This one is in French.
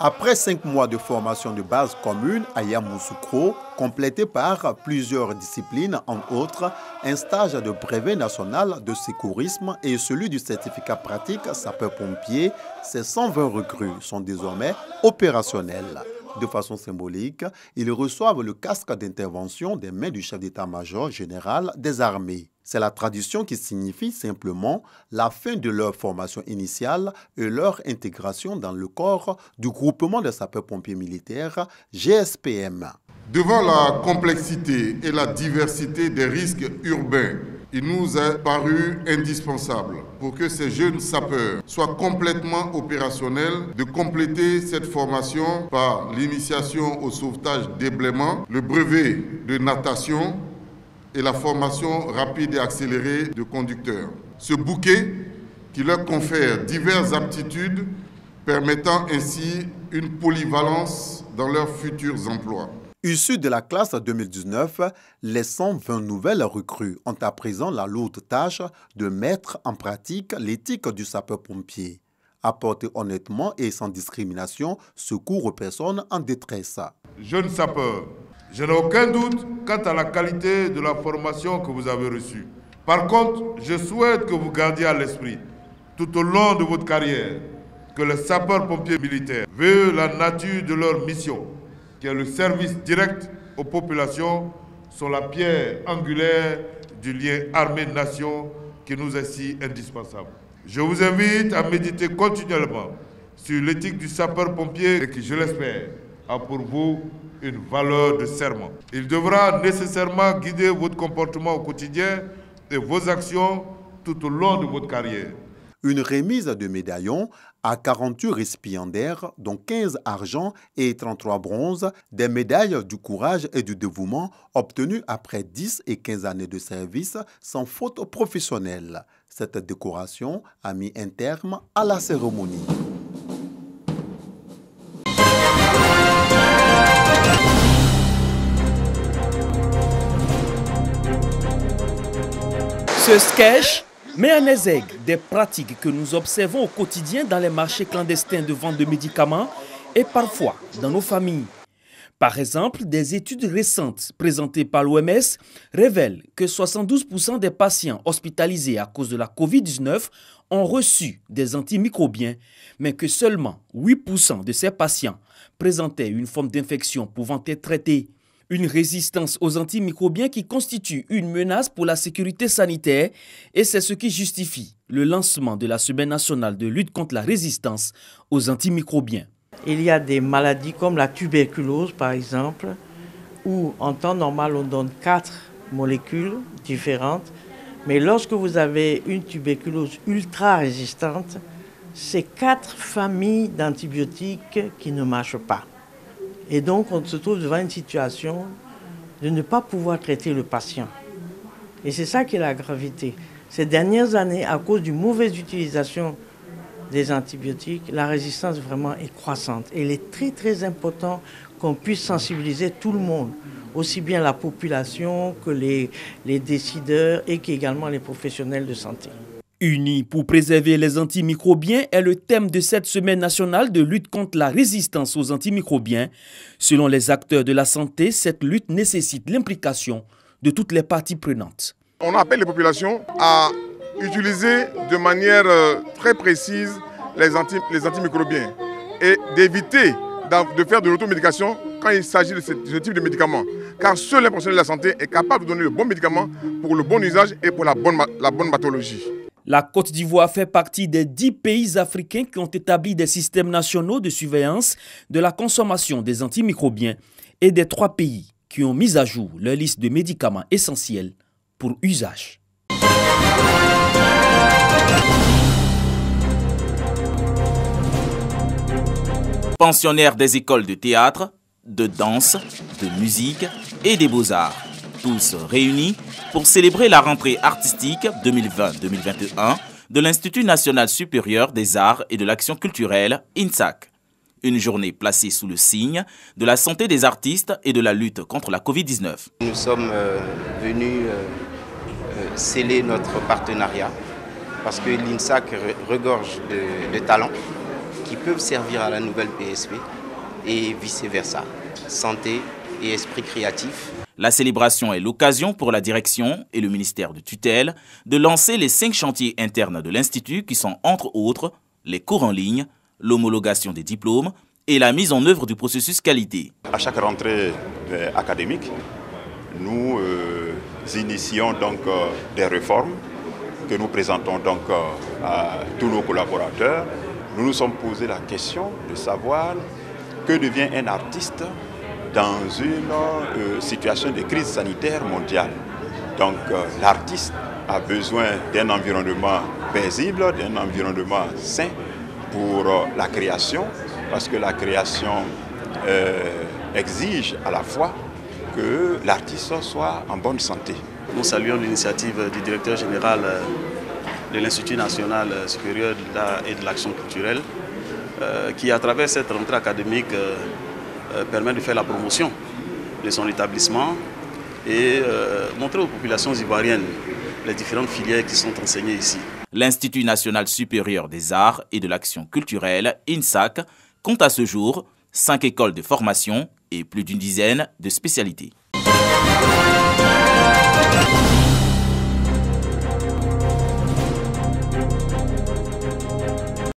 Après 5 mois de formation de base commune à Yamoussoukro, complété par plusieurs disciplines, entre autres un stage de brevet national de secourisme et celui du certificat pratique sapeur-pompier, ces 120 recrues sont désormais opérationnels. De façon symbolique, ils reçoivent le casque d'intervention des mains du chef d'état-major général des armées. C'est la tradition qui signifie simplement la fin de leur formation initiale et leur intégration dans le corps du groupement des sapeurs-pompiers militaires GSPM. Devant la complexité et la diversité des risques urbains, il nous a paru indispensable, pour que ces jeunes sapeurs soient complètement opérationnels, de compléter cette formation par l'initiation au sauvetage déblaiement, le brevet de natation et la formation rapide et accélérée de conducteurs. Ce bouquet qui leur confère diverses aptitudes permettant ainsi une polyvalence dans leurs futurs emplois. Issus de la classe 2019, les 120 nouvelles recrues ont à présent la lourde tâche de mettre en pratique l'éthique du sapeur-pompier. Apporter honnêtement et sans discrimination secours aux personnes en détresse. Jeunes sapeurs, je n'ai aucun doute quant à la qualité de la formation que vous avez reçue. Par contre, je souhaite que vous gardiez à l'esprit, tout au long de votre carrière, que les sapeurs-pompiers militaires, vu la nature de leur mission, qui est le service direct aux populations, sont la pierre angulaire du lien armée-nation qui nous est si indispensable. Je vous invite à méditer continuellement sur l'éthique du sapeur-pompier et qui, je l'espère, a pour vous une valeur de serment. Il devra nécessairement guider votre comportement au quotidien et vos actions tout au long de votre carrière. Une remise de médaillons à 48 récipiendaires, dont 15 argent et 33 bronzes, des médailles du courage et du dévouement obtenues après 10 et 15 années de service sans faute professionnelle. Cette décoration a mis un terme à la cérémonie. Ce sketch met en exergue des pratiques que nous observons au quotidien dans les marchés clandestins de vente de médicaments et parfois dans nos familles. Par exemple, des études récentes présentées par l'OMS révèlent que 72% des patients hospitalisés à cause de la Covid-19 ont reçu des antimicrobiens, mais que seulement 8% de ces patients présentaient une forme d'infection pouvant être traitée. Une résistance aux antimicrobiens qui constitue une menace pour la sécurité sanitaire et c'est ce qui justifie le lancement de la Semaine nationale de lutte contre la résistance aux antimicrobiens. Il y a des maladies comme la tuberculose par exemple, où en temps normal on donne 4 molécules différentes, mais lorsque vous avez une tuberculose ultra résistante, c'est 4 familles d'antibiotiques qui ne marchent pas. Et donc, on se trouve devant une situation de ne pas pouvoir traiter le patient. Et c'est ça qui est la gravité. Ces dernières années, à cause d'une mauvaise utilisation des antibiotiques, la résistance vraiment est croissante. Et il est très, très important qu'on puisse sensibiliser tout le monde, aussi bien la population que les décideurs et qu'également les professionnels de santé. Unis pour préserver les antimicrobiens est le thème de cette semaine nationale de lutte contre la résistance aux antimicrobiens. Selon les acteurs de la santé, cette lutte nécessite l'implication de toutes les parties prenantes. On appelle les populations à utiliser de manière très précise les antimicrobiens et d'éviter de faire de l'automédication quand il s'agit de ce type de médicaments. Car seul les professionnels de la santé est capable de donner le bon médicament pour le bon usage et pour la bonne pathologie. La Côte d'Ivoire fait partie des 10 pays africains qui ont établi des systèmes nationaux de surveillance de la consommation des antimicrobiens et des 3 pays qui ont mis à jour leur liste de médicaments essentiels pour usage. Pensionnaires des écoles de théâtre, de danse, de musique et des beaux-arts, tous réunis pour célébrer la rentrée artistique 2020-2021 de l'Institut national supérieur des arts et de l'action culturelle, INSAC. Une journée placée sous le signe de la santé des artistes et de la lutte contre la Covid-19. Nous sommes venus sceller notre partenariat parce que l'INSAC regorge de talents qui peuvent servir à la nouvelle PSP et vice-versa. Santé et esprit créatif. La célébration est l'occasion pour la direction et le ministère de tutelle de lancer les 5 chantiers internes de l'Institut qui sont entre autres les cours en ligne, l'homologation des diplômes et la mise en œuvre du processus qualité. À chaque rentrée académique, nous initions donc des réformes que nous présentons donc à tous nos collaborateurs. Nous nous sommes posé la question de savoir que devient un artiste dans une situation de crise sanitaire mondiale. Donc l'artiste a besoin d'un environnement paisible, d'un environnement sain pour la création, parce que la création exige à la fois que l'artiste soit en bonne santé. Nous saluons l'initiative du directeur général de l'Institut national supérieur de l'art et de l'action culturelle qui, à travers cette rentrée académique, permet de faire la promotion de son établissement et montrer aux populations ivoiriennes les différentes filières qui sont enseignées ici. L'Institut national supérieur des arts et de l'action culturelle, INSAC, compte à ce jour 5 écoles de formation et plus d'une dizaine de spécialités.